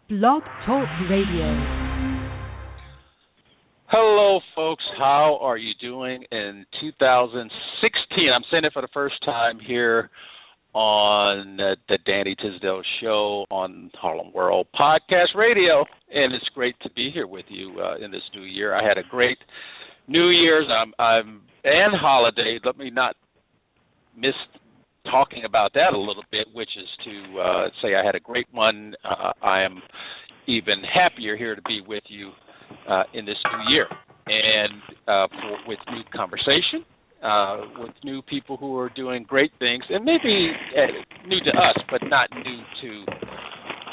Blog Talk Radio. Hello, folks. How are you doing in 2016? I'm saying it for the first time here on the Danny Tisdale Show on Harlem World Podcast Radio, and it's great to be here with you in this new year. I had a great New Year's and holiday. Let me not miss talking about that a little bit, which is to say I had a great one. I am even happier here to be with you in this new year, and with new conversation, with new people who are doing great things, and maybe new to us, but not new to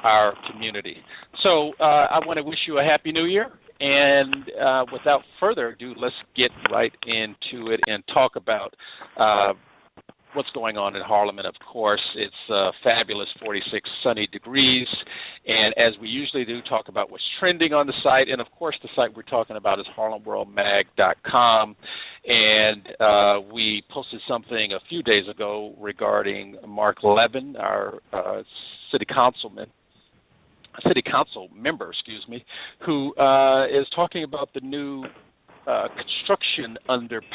our community. So I want to wish you a happy new year, and without further ado, let's get right into it and talk about what's going on in Harlem. And of course, it's fabulous 46 sunny degrees, and as we usually do, talk about what's trending on the site. And of course, the site we're talking about is harlemworldmag.com, and we posted something a few days ago regarding Mark Levin, our city council member, who is talking about the new construction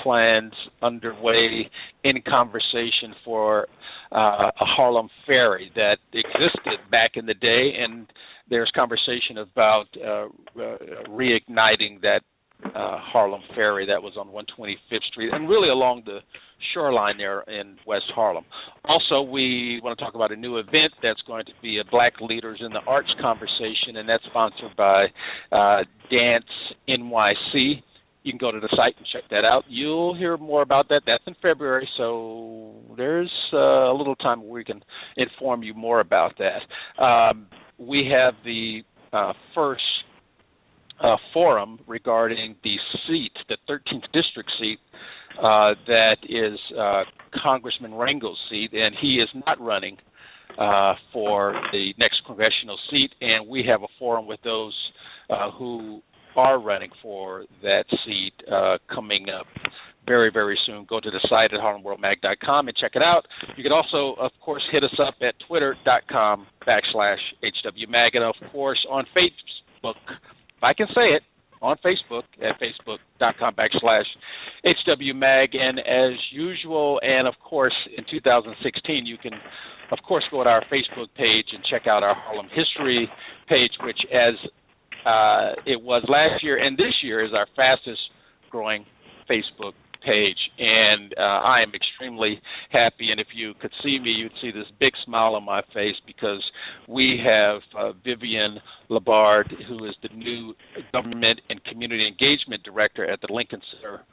plans underway in conversation for a Harlem ferry that existed back in the day, and there's conversation about reigniting that Harlem ferry that was on 125th Street and really along the shoreline there in West Harlem. Also, we want to talk about a new event that's going to be a Black Leaders in the Arts conversation, and that's sponsored by Dance NYC. You can go to the site and check that out. You'll hear more about that. That's in February, so there's a little time where we can inform you more about that. We have the first forum regarding the seat, the 13th district seat, that is Congressman Rangel's seat, and he is not running for the next congressional seat, and we have a forum with those who are running for that seat coming up very, very soon. Go to the site at harlemworldmag.com and check it out. You can also, of course, hit us up at twitter.com/HWMag, and of course on Facebook, if I can say it, on Facebook at facebook.com/HWMag. And as usual, and of course in 2016, you can, of course, go to our Facebook page and check out our Harlem History page, which as it was last year and this year is our fastest growing Facebook page, and I am extremely happy. And if you could see me, you'd see this big smile on my face because we have Vivienne La Borde, who is the new Government and Community Engagement Director at the Lincoln Center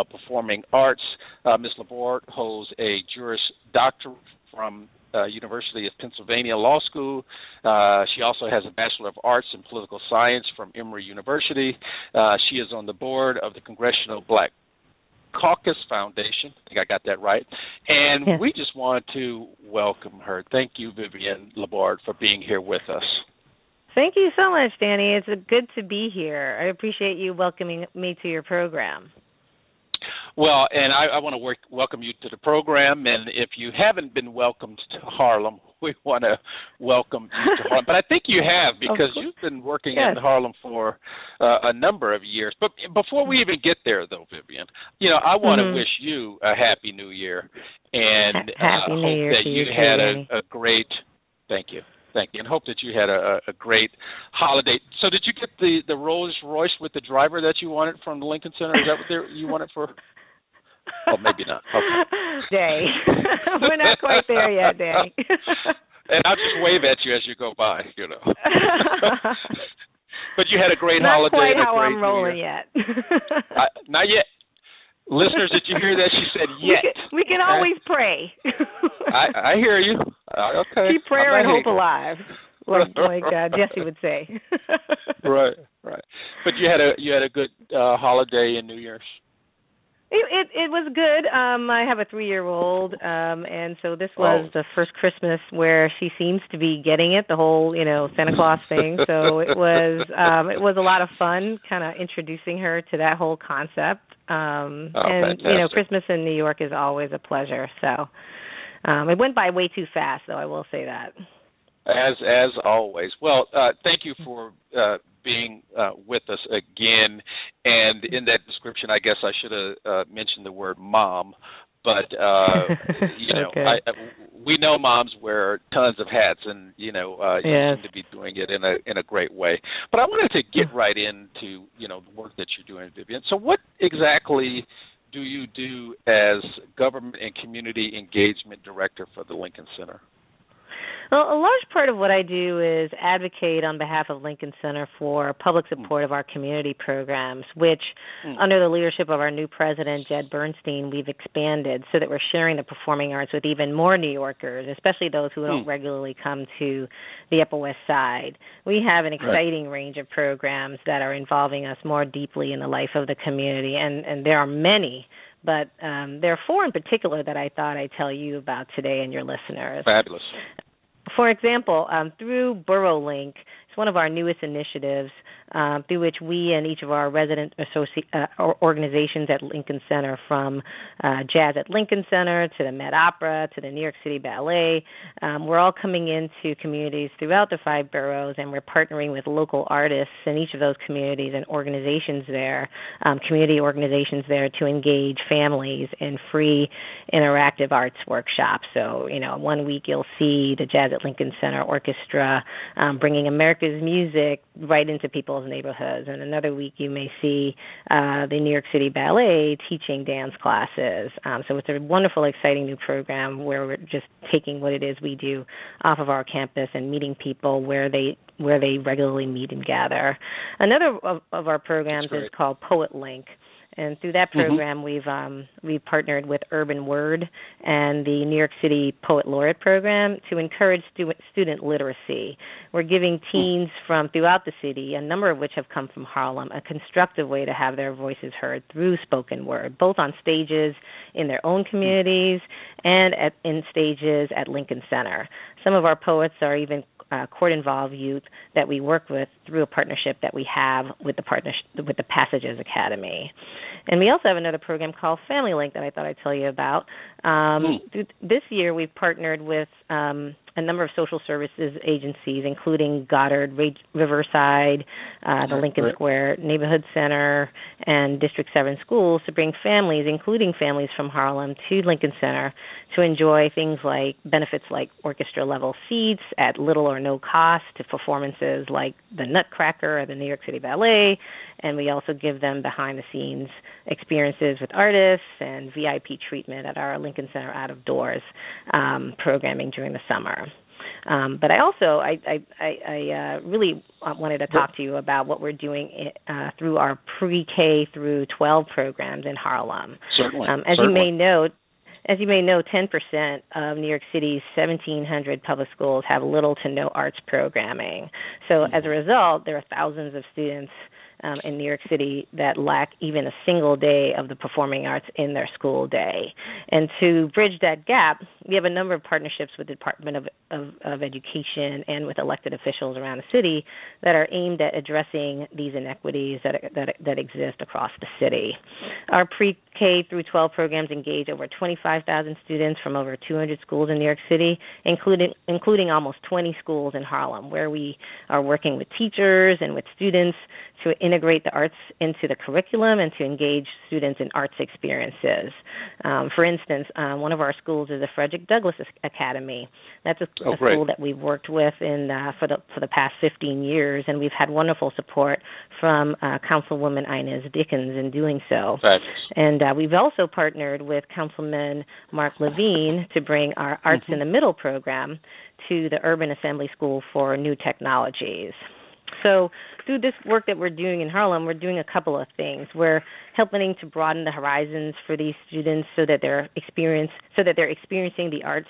Performing Arts. Ms. La Borde holds a Juris Doctorate from University of Pennsylvania Law School. She also has a Bachelor of Arts in Political Science from Emory University. She is on the board of the Congressional Black Caucus Foundation. I think I got that right. And yes, we just wanted to welcome her. Thank you, Vivienne La Borde, for being here with us. Thank you so much, Danny. It's good to be here. I appreciate you welcoming me to your program. Well, and I want to welcome you to the program, and if you haven't been welcomed to Harlem, we want to welcome you to Harlem. But I think you have, because you've been working in Harlem for a number of years. But before we even get there, though, Vivienne, I want to wish you a Happy New Year, and Happy New Year that to you too, had Danny. a great, thank you, and hope that you had a great holiday. So did you get the Rolls Royce with the driver that you wanted from the Lincoln Center? Is that what you wanted for? Oh, maybe not. Okay. Day. We're not quite there yet, Danny. And I'll just wave at you as you go by, But you had a great not holiday. Not quite and a how great I'm rolling yet. Not yet. Listeners, did you hear that? She said yet. We can always pray. I hear you. Okay. Keep prayer and hope alive, like Jesse would say. Right. But you had a good holiday and New Year's. It was good. I have a 3-year-old, and so this was the first Christmas where she seems to be getting it, the whole, Santa Claus thing. So it was a lot of fun, kind of introducing her to that whole concept. And fantastic. Christmas in New York is always a pleasure. So it went by way too fast, though. I will say that. As always. Well, thank you for being with us again. And in that description, I guess I should have mentioned the word mom. But Okay. We know moms wear tons of hats, and you Yes. seem to be doing it in a great way. But I wanted to get right into the work that you're doing, Vivienne. So, what exactly do you do as Government and Community Engagement Director for the Lincoln Center? Well, a large part of what I do is advocate on behalf of Lincoln Center for public support of our community programs, which, under the leadership of our new president, Jed Bernstein, we've expanded so that we're sharing the performing arts with even more New Yorkers, especially those who don't regularly come to the Upper West Side. We have an exciting range of programs that are involving us more deeply in the life of the community, and there are many. But there are four in particular that I thought I'd tell you about today and your listeners. Fabulous. For example, through BoroughLink, it's one of our newest initiatives through which we and each of our resident organizations at Lincoln Center, from Jazz at Lincoln Center to the Met Opera to the New York City Ballet, we're all coming into communities throughout the 5 boroughs, and we're partnering with local artists in each of those communities and organizations there, community organizations there, to engage families in free interactive arts workshops. So, one week you'll see the Jazz at Lincoln Center Orchestra bringing America's music right into people's neighborhoods, and another week you may see the New York City Ballet teaching dance classes. So it's a wonderful, exciting new program where we're just taking what it is we do off of our campus and meeting people where they regularly meet and gather. Another of our programs is called Poet Link. And through that program, we've partnered with Urban Word and the New York City Poet Laureate Program to encourage student literacy. We're giving teens from throughout the city, a number of which have come from Harlem, a constructive way to have their voices heard through spoken word, both on stages in their own communities and in stages at Lincoln Center. Some of our poets are even court-involved youth that we work with through a partnership that we have with the Passages Academy. And we also have another program called Family Link that I thought I'd tell you about. This year we've partnered with a number of social services agencies, including Goddard, Riverside, the Lincoln Square Neighborhood Center, and District 7 schools, to bring families, including families from Harlem, to Lincoln Center to enjoy things like benefits like orchestra-level seats at little or no cost to performances like the Nutcracker or the New York City Ballet, and we also give them behind-the-scenes experiences with artists and VIP treatment at our Lincoln Center Out of Doors programming during the summer. But I also really wanted to talk to you about what we're doing through our pre-K through 12 programs in Harlem. Certainly. As you may know, 10% of New York City's 1,700 public schools have little to no arts programming. So as a result, there are thousands of students in New York City that lack even a single day of the performing arts in their school day. And to bridge that gap, we have a number of partnerships with the Department of Education and with elected officials around the city that are aimed at addressing these inequities that exist across the city. Our pre-K through 12 programs engage over 25,000 students from over 200 schools in New York City, including almost 20 schools in Harlem, where we are working with teachers and with students to integrate the arts into the curriculum and to engage students in arts experiences. For instance, one of our schools is the Frederick Douglass Academy. That's a school that we've worked with for the past 15 years, and we've had wonderful support from Councilwoman Inez Dickens in doing so. And we've also partnered with Councilman Mark Levine to bring our Arts in the Middle program to the Urban Assembly School for New Technologies. So through this work that we're doing in Harlem, we're doing a couple of things. We're helping to broaden the horizons for these students so that they're experiencing the art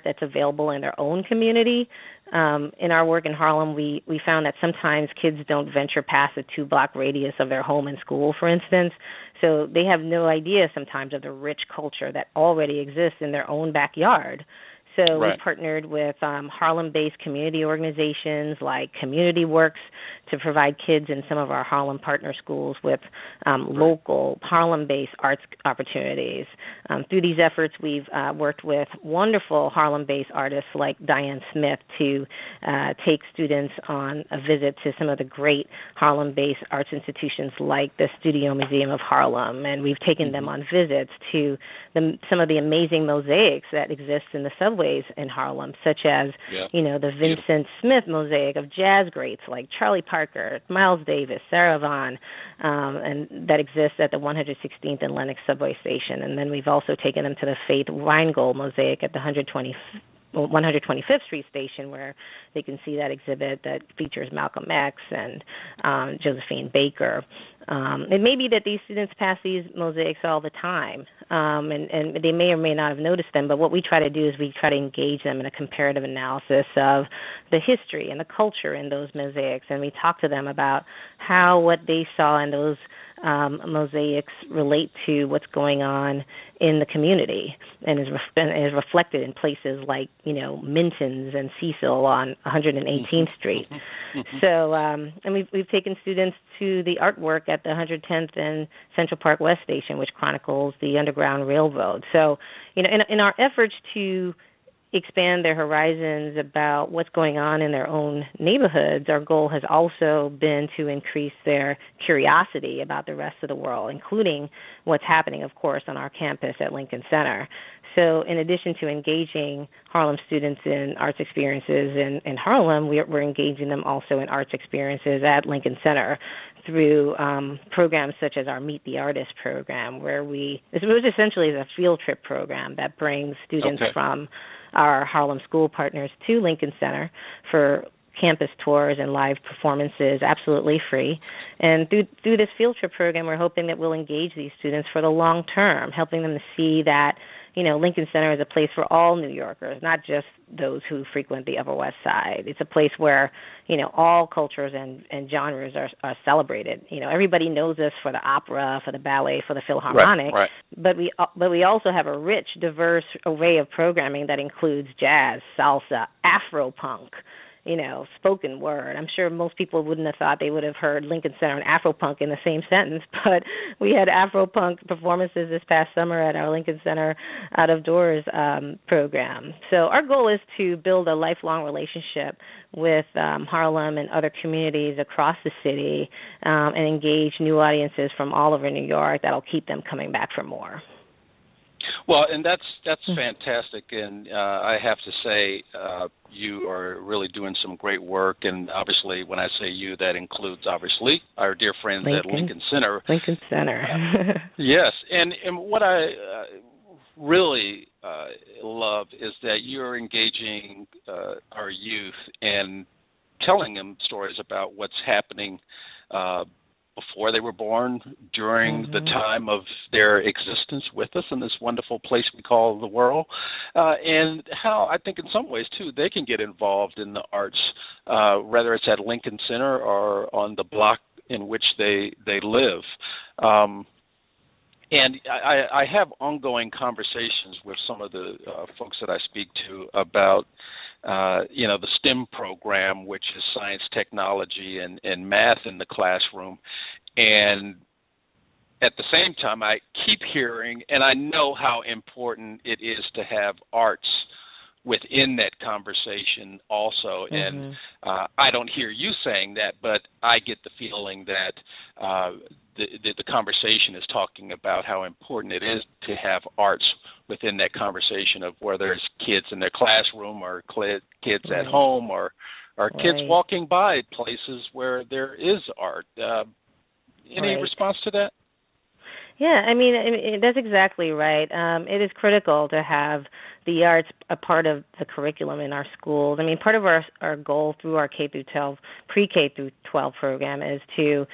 that's available in their own community. In our work in Harlem, we found that sometimes kids don't venture past a 2-block radius of their home and school, for instance. So they have no idea sometimes of the rich culture that already exists in their own backyard. So we Right. partnered with Harlem-based community organizations like Community Works to provide kids in some of our Harlem partner schools with local Harlem-based arts opportunities. Through these efforts, we've worked with wonderful Harlem-based artists like Diane Smith to take students on a visit to some of the great Harlem-based arts institutions like the Studio Museum of Harlem, and we've taken them on visits to some of the amazing mosaics that exist in the subways in Harlem, such as, the Vincent Smith mosaic of jazz greats like Charlie Parker, Miles Davis, Sarah Vaughan, and that exists at the 116th and Lenox subway station. And then we've also taken them to the Faith Reingold mosaic at the 125th Street station, where they can see that exhibit that features Malcolm X and Josephine Baker. It may be that these students pass these mosaics all the time, and they may or may not have noticed them, but what we try to do is we try to engage them in a comparative analysis of the history and the culture in those mosaics, and we talk to them about how what they saw in those mosaics relate to what's going on in the community and is reflected in places like, Minton's and Cecil on 118th Street. So, and we've taken students to the artwork at the 110th and Central Park West Station, which chronicles the Underground Railroad. So, in our efforts to expand their horizons about what's going on in their own neighborhoods, our goal has also been to increase their curiosity about the rest of the world, including what's happening, of course, on our campus at Lincoln Center. So in addition to engaging Harlem students in arts experiences in Harlem, we're engaging them also in arts experiences at Lincoln Center through programs such as our Meet the Artist program, which essentially is a field trip program that brings students from our Harlem school partners to Lincoln Center for campus tours and live performances absolutely free. And through this field trip program, we're hoping that we'll engage these students for the long term, helping them to see that, Lincoln Center is a place for all New Yorkers, not just those who frequent the Upper West Side. It's a place where, all cultures and genres are celebrated. Everybody knows us for the opera, for the ballet, for the Philharmonic, right. But we also have a rich, diverse array of programming that includes jazz, salsa, Afro-punk, spoken word. I'm sure most people wouldn't have thought they would have heard Lincoln Center and Afro-punk in the same sentence, but we had Afro-punk performances this past summer at our Lincoln Center Out of Doors program. So our goal is to build a lifelong relationship with Harlem and other communities across the city and engage new audiences from all over New York that'll keep them coming back for more. Well, and that's fantastic, and I have to say you are really doing some great work, and obviously when I say you, that includes obviously our dear friends at Lincoln Center. Lincoln Center. Yes, and what I really love is that you're engaging our youth and telling them stories about what's happening before they were born, during the time of their existence with us in this wonderful place we call the world, and how I think in some ways, too, they can get involved in the arts, whether it's at Lincoln Center or on the block in which they live. And I have ongoing conversations with some of the folks that I speak to about the STEM program, which is science, technology, and math in the classroom. And at the same time, I keep hearing, and I know how important it is to have arts within that conversation also. And I don't hear you saying that, but I get the feeling that the conversation is talking about how important it is to have arts within that conversation of whether it's kids in their classroom or kids at home or kids walking by places where there is art. Any response to that? Yeah, I mean, that's exactly right. It is critical to have the arts a part of the curriculum in our schools. I mean, part of our goal through our K through 12, pre-K through 12 program is to,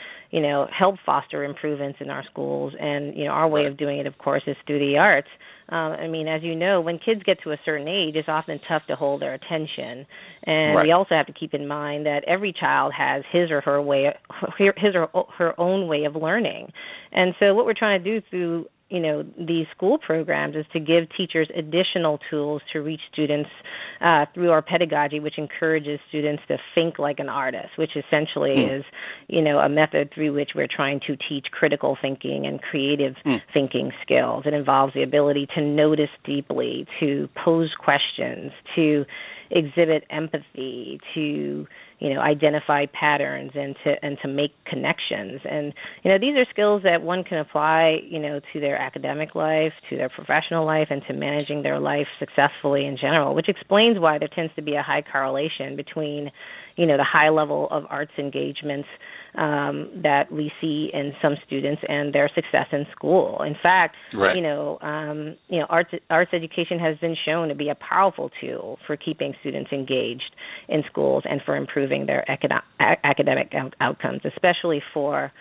help foster improvements in our schools. And, our way of doing it, of course, is through the arts. I mean, as you know, when kids get to a certain age, it's often tough to hold their attention. And we also have to keep in mind that every child has his or her own way of learning. And so what we're trying to do through these school programs is to give teachers additional tools to reach students through our pedagogy, which encourages students to think like an artist, which essentially is, a method through which we're trying to teach critical thinking and creative thinking skills. It involves the ability to notice deeply, to pose questions, to exhibit empathy, to identify patterns and to make connections. And these are skills that one can apply to their academic life, to their professional life, and to managing their life successfully in general, which explains why there tends to be a high correlation between the high level of arts engagements that we see in some students and their success in school. In fact, arts education has been shown to be a powerful tool for keeping students engaged in schools and for improving their academic outcomes, especially for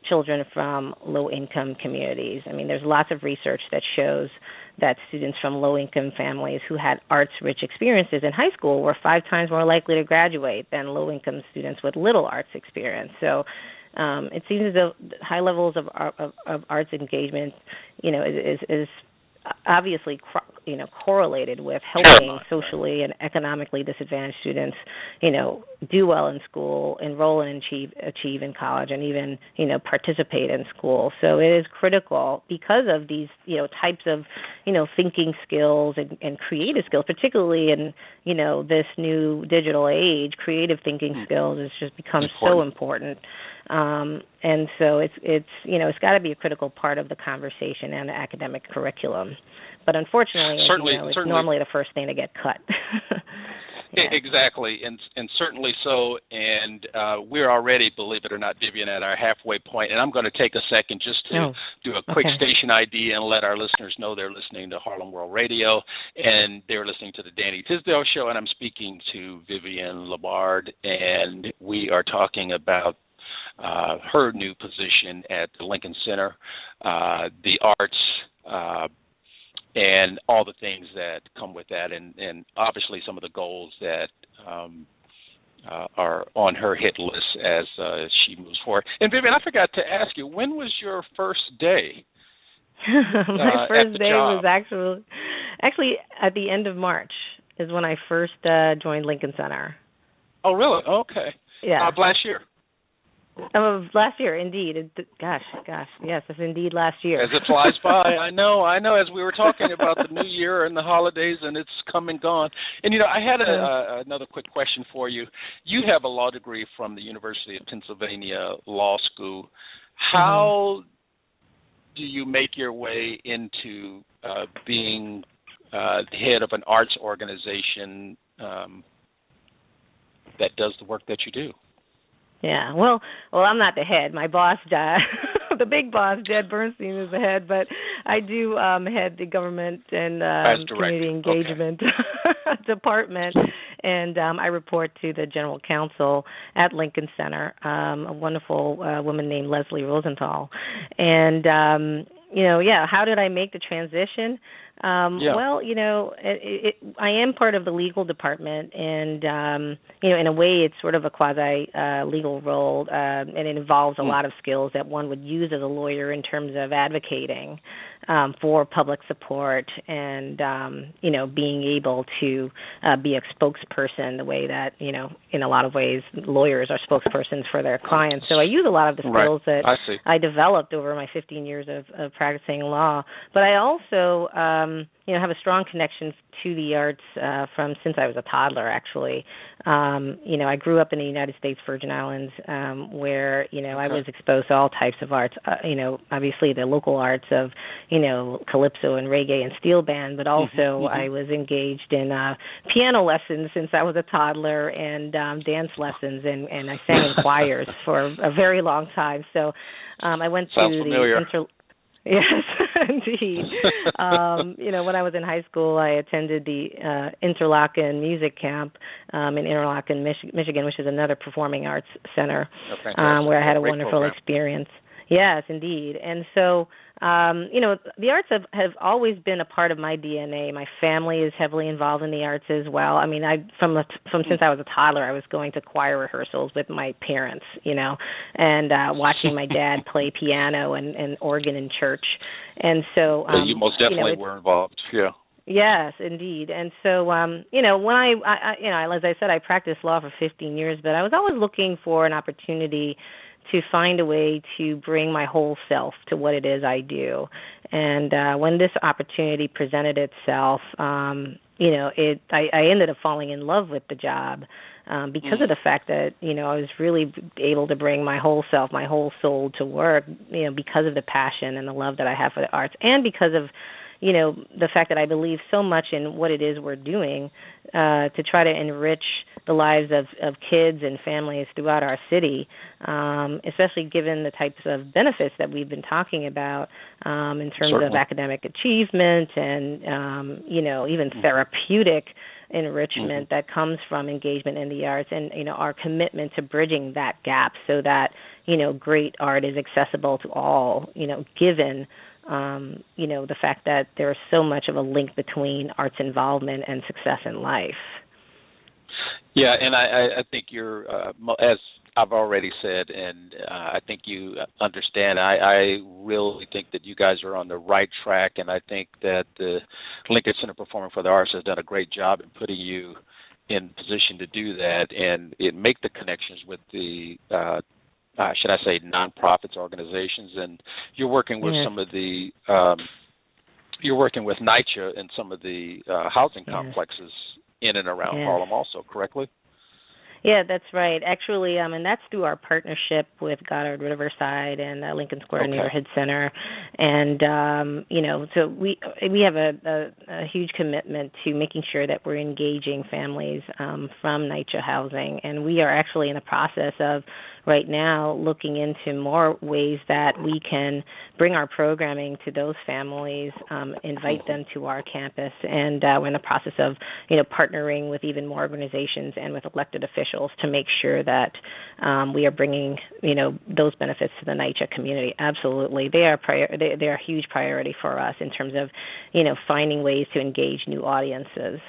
children from low-income communities. I mean, there's lots of research that shows that students from low-income families who had arts-rich experiences in high school were 5 times more likely to graduate than low-income students with little arts experience. So it seems as though high levels of arts engagement, is obviously correlated with helping socially and economically disadvantaged students do well in school, enroll and achieve in college, and even participate in school. So it is critical because of these types of thinking skills and creative skills, particularly in this new digital age. Creative thinking skills has just become so important. And so it's got to be a critical part of the conversation and the academic curriculum. But unfortunately, it's normally the first thing to get cut. Exactly, and certainly so. And we're already, believe it or not, Vivienne, at our halfway point. And I'm going to take a second just to do a quick station ID and let our listeners know they're listening to Harlem World Radio, and they're listening to the Danny Tisdale Show. And I'm speaking to Vivienne La Borde, and we are talking about her new position at the Lincoln Center, the arts, and all the things that come with that, and obviously some of the goals that are on her hit list as she moves forward. And Vivienne, I forgot to ask you, when was your first day? My first day job? Was actually at the end of March is when I first joined Lincoln Center. Oh, really? Okay. Yeah. Last year. Last year, indeed. Gosh, yes, it's indeed last year. As it flies by, I know. As we were talking about the new year and the holidays, and it's come and gone. And I had another quick question for you. You have a law degree from the University of Pennsylvania Law School. How do you make your way into being the head of an arts organization that does the work that you do? Yeah, well, I'm not the head. My boss, the big boss, Jed Bernstein, is the head, but I do head the government and community engagement department, and I report to the general counsel at Lincoln Center, a wonderful woman named Leslie Rosenthal. And, how did I make the transition? Well, I am part of the legal department, and in a way, it's sort of a quasi legal role, and it involves a lot of skills that one would use as a lawyer in terms of advocating for public support and being able to be a spokesperson the way that in a lot of ways lawyers are spokespersons for their clients. So I use a lot of the skills that I developed over my 15 years of practicing law, but I also have a strong connection to the arts from since I was a toddler, actually. I grew up in the United States Virgin Islands where, I was exposed to all types of arts, obviously the local arts of, calypso and reggae and steel band, but also I was engaged in piano lessons since I was a toddler and dance lessons, and I sang in choirs for a very long time. So I went to the Yes, indeed. When I was in high school, I attended the Interlochen Music Camp in Interlochen, Michigan, which is another performing arts center, where I had a wonderful experience. Yes, indeed. And so, the arts have always been a part of my DNA. My family is heavily involved in the arts as well. I mean, from since I was a toddler, I was going to choir rehearsals with my parents, and watching my dad play piano and organ in church. And so, you most definitely were involved. Yeah. Yes, indeed. And so, when as I said, I practiced law for 15 years, but I was always looking for an opportunity to find a way to bring my whole self to what it is I do. And when this opportunity presented itself, I ended up falling in love with the job because of the fact that, I was really able to bring my whole self, my whole soul to work, because of the passion and the love that I have for the arts, and because of the fact that I believe so much in what it is we're doing to try to enrich the lives of kids and families throughout our city, especially given the types of benefits that we've been talking about in terms Certainly. of academic achievement and, even therapeutic enrichment that comes from engagement in the arts, and, our commitment to bridging that gap so that, great art is accessible to all, given the fact that there's so much of a link between arts involvement and success in life. Yeah, and I think you're, as I've already said, and I think you understand, I really think that you guys are on the right track, and I think that the Lincoln Center Performing for the Arts has done a great job in putting you in position to do that and make the connections with the should I say, nonprofits, organizations, and you're working with some of the, you're working with NYCHA and some of the housing complexes in and around Harlem also, correctly? Yeah, that's right. Actually, and that's through our partnership with Goddard Riverside and Lincoln Square Neighborhood Center. And, so we have a huge commitment to making sure that we're engaging families from NYCHA housing. And we are actually in the process of right now looking into more ways that we can bring our programming to those families, invite them to our campus. And we're in the process of, partnering with even more organizations and with elected officials to make sure that we are bringing, those benefits to the NYCHA community. Absolutely. They are they're a huge priority for us in terms of, finding ways to engage new audiences.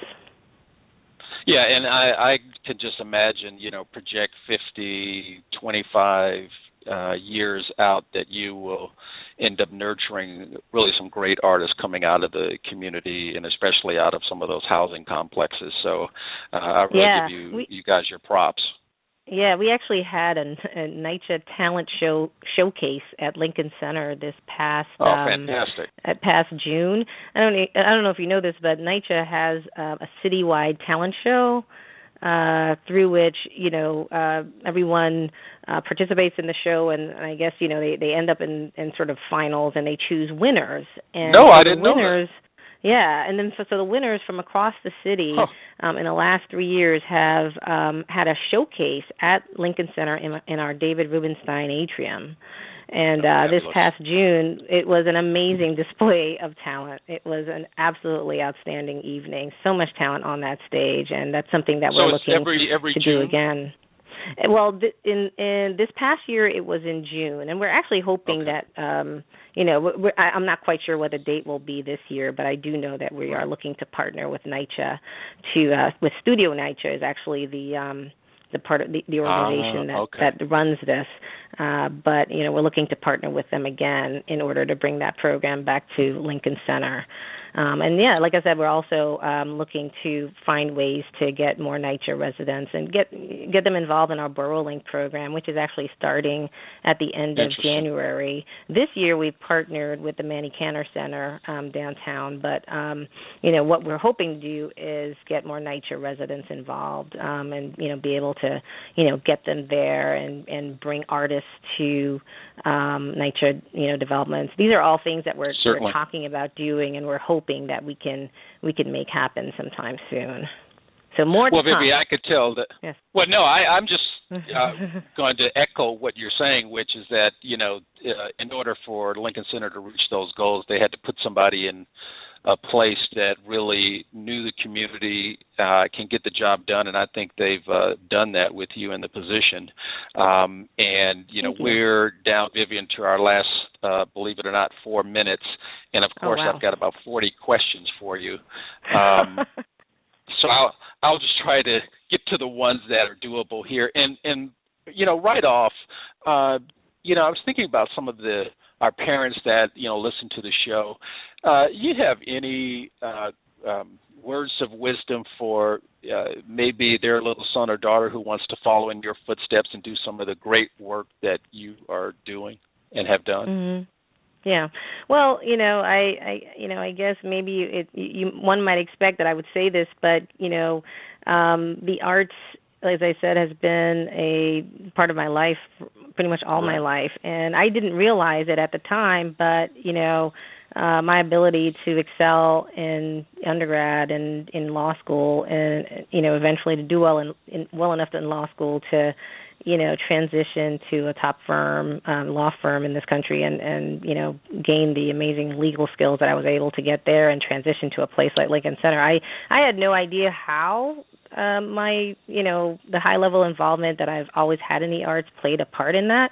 Yeah, and I can just imagine, project 50, 25 years out that you will end up nurturing really some great artists coming out of the community and especially out of some of those housing complexes. So I really give you guys your props. Yeah, we actually had a NYCHA talent showcase at Lincoln Center this past fantastic. Past June. I don't know if you know this, but NYCHA has a citywide talent show through which everyone participates in the show, and I guess they end up in sort of finals and they choose winners. And I didn't know that. Yeah, and then so the winners from across the city in the last 3 years have had a showcase at Lincoln Center in our David Rubenstein atrium. And this past June, it was an amazing display of talent. It was an absolutely outstanding evening. So much talent on that stage, and that's something that we're looking every to June? do again. Well, in this past year, it was in June, and we're actually hoping that, I'm not quite sure what the date will be this year, but I do know that we are looking to partner with NYCHA with Studio NYCHA is actually the part of the organization that runs this. But, we're looking to partner with them again in order to bring that program back to Lincoln Center. Like I said, we're also looking to find ways to get more NYCHA residents and get them involved in our Borough Link program, which is actually starting at the end of January. This year, we've partnered with the Manny Cantor Center downtown, but what we're hoping to do is get more NYCHA residents involved and be able to get them there and bring artists to NYCHA developments. These are all things that we're talking about doing, and we're hoping that we can make happen sometime soon. So more to come. Well, Vivi, I could tell that. Yes. Well, no, I'm just going to echo what you're saying, which is that in order for Lincoln Center to reach those goals, they had to put somebody in a place that really knew the community, can get the job done, and I think they've done that with you in the position. And, we're down, Vivienne, to our last, believe it or not, 4 minutes. And, of course, I've got about 40 questions for you. So I'll just try to get to the ones that are doable here. And right off, I was thinking about some of our parents that, listen to the show. You have any words of wisdom for maybe their little son or daughter who wants to follow in your footsteps and do some of the great work that you are doing and have done? Mm-hmm. Yeah. Well, I guess maybe one might expect that I would say this, but the arts, as I said, has been a part of my life, pretty much all my life, and I didn't realize it at the time, but my ability to excel in undergrad and in law school, and eventually to do well enough in law school to transition to a top firm, law firm in this country, and gain the amazing legal skills that I was able to get there, and transition to a place like Lincoln Center. I had no idea how my the high level involvement that I've always had in the arts played a part in that.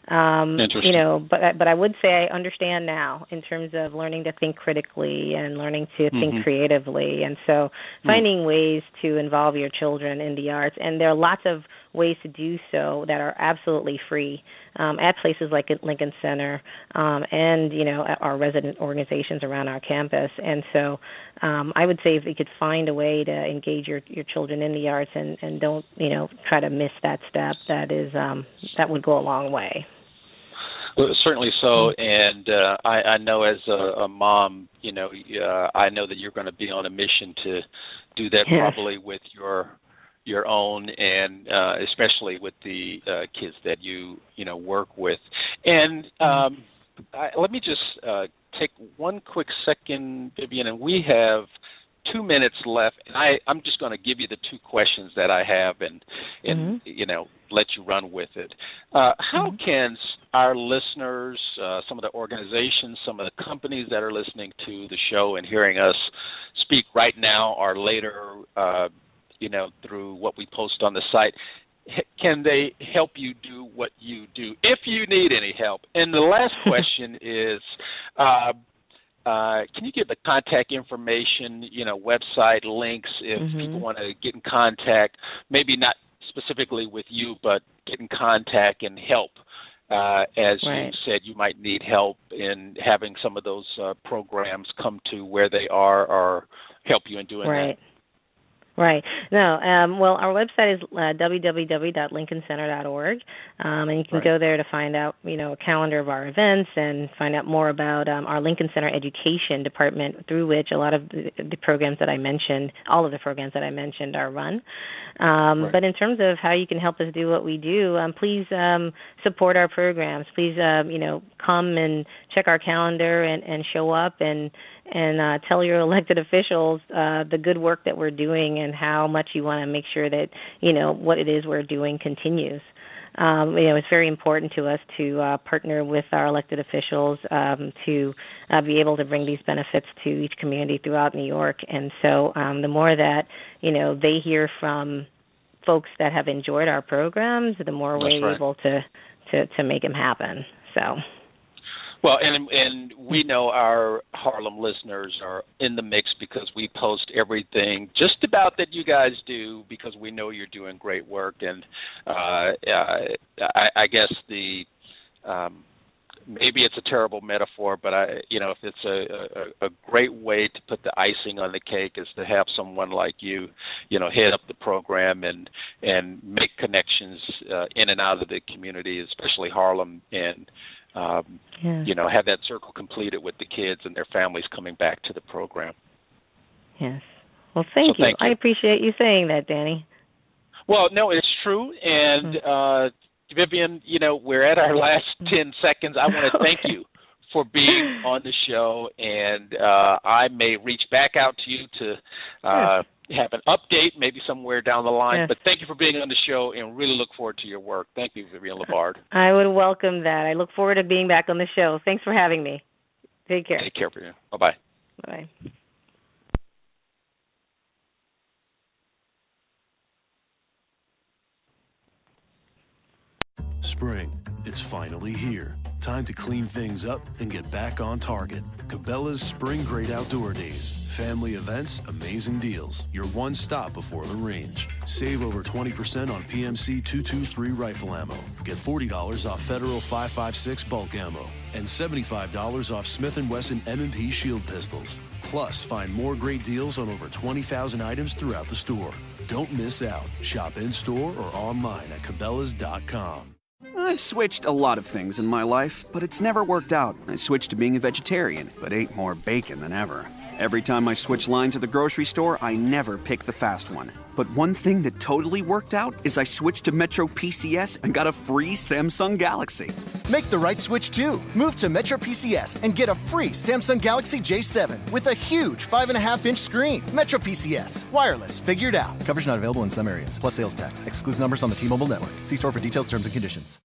Interesting. But I would say I understand now in terms of learning to think critically and learning to think creatively, and so finding ways to involve your children in the arts. And there are lots of ways to do so that are absolutely free at places like Lincoln Center and at our resident organizations around our campus. And so I would say if you could find a way to engage your children in the arts and don't try to miss that step, that would go a long way. Well, certainly so, and I know as a mom, I know that you're going to be on a mission to do that, probably with your own, and especially with the kids that you work with. And let me just take one quick second, Vivienne, and we have 2 minutes left, and I'm just going to give you the two questions that I have, and let you run with it. How can our listeners, some of the organizations, some of the companies that are listening to the show and hearing us speak right now or later, through what we post on the site, can they help you do what you do if you need any help? And the last question is, can you give the contact information, website links if people want to get in contact, maybe not specifically with you, but get in contact and help? As you said, you might need help in having some of those programs come to where they are or help you in doing that. Right. No. Well, our website is www.lincolncenter.org, and you can go there to find out, a calendar of our events and find out more about our Lincoln Center Education Department, through which a lot of the programs that I mentioned, all of the programs that I mentioned, are run. But in terms of how you can help us do what we do, please support our programs. Please, come and check our calendar and show up and tell your elected officials the good work that we're doing and how much you want to make sure that, what it is we're doing continues. It's very important to us to partner with our elected officials to be able to bring these benefits to each community throughout New York. And so the more that, they hear from folks that have enjoyed our programs, the more we're able to make them happen. So. Well, and we know our Harlem listeners are in the mix because we post everything just about that you guys do, because we know you're doing great work. And I guess maybe it's a terrible metaphor, but if it's a great way to put the icing on the cake is to have someone like you, head up the program and make connections in and out of the community, especially Harlem, and have that circle completed with the kids and their families coming back to the program. Yes. Well, thank you. I appreciate you saying that, Danny. Well, no, it's true. And, Vivienne, we're at our last 10 seconds. I want to thank you for being on the show. And I may reach back out to you to have an update maybe somewhere down the line. Yes. But thank you for being on the show, and really look forward to your work. Thank you, Vivienne La Borde. I would welcome that. I look forward to being back on the show. Thanks for having me. Take care. Take care for you. Bye-bye. Bye. Spring, it's finally here. Time to clean things up and get back on target. Cabela's Spring Great Outdoor Days. Family events, amazing deals. Your one stop before the range. Save over 20% on PMC 223 rifle ammo. Get $40 off Federal 5.56 bulk ammo. And $75 off Smith & Wesson M&P Shield pistols. Plus, find more great deals on over 20,000 items throughout the store. Don't miss out. Shop in-store or online at Cabela's.com. I've switched a lot of things in my life, but it's never worked out. I switched to being a vegetarian, but ate more bacon than ever. Every time I switch lines at the grocery store, I never pick the fast one. But one thing that totally worked out is I switched to Metro PCS and got a free Samsung Galaxy. Make the right switch too. Move to Metro PCS and get a free Samsung Galaxy J7 with a huge 5.5-inch screen. Metro PCS. Wireless. Figured out. Coverage not available in some areas. Plus sales tax. Excludes numbers on the T-Mobile network. See store for details, terms, and conditions.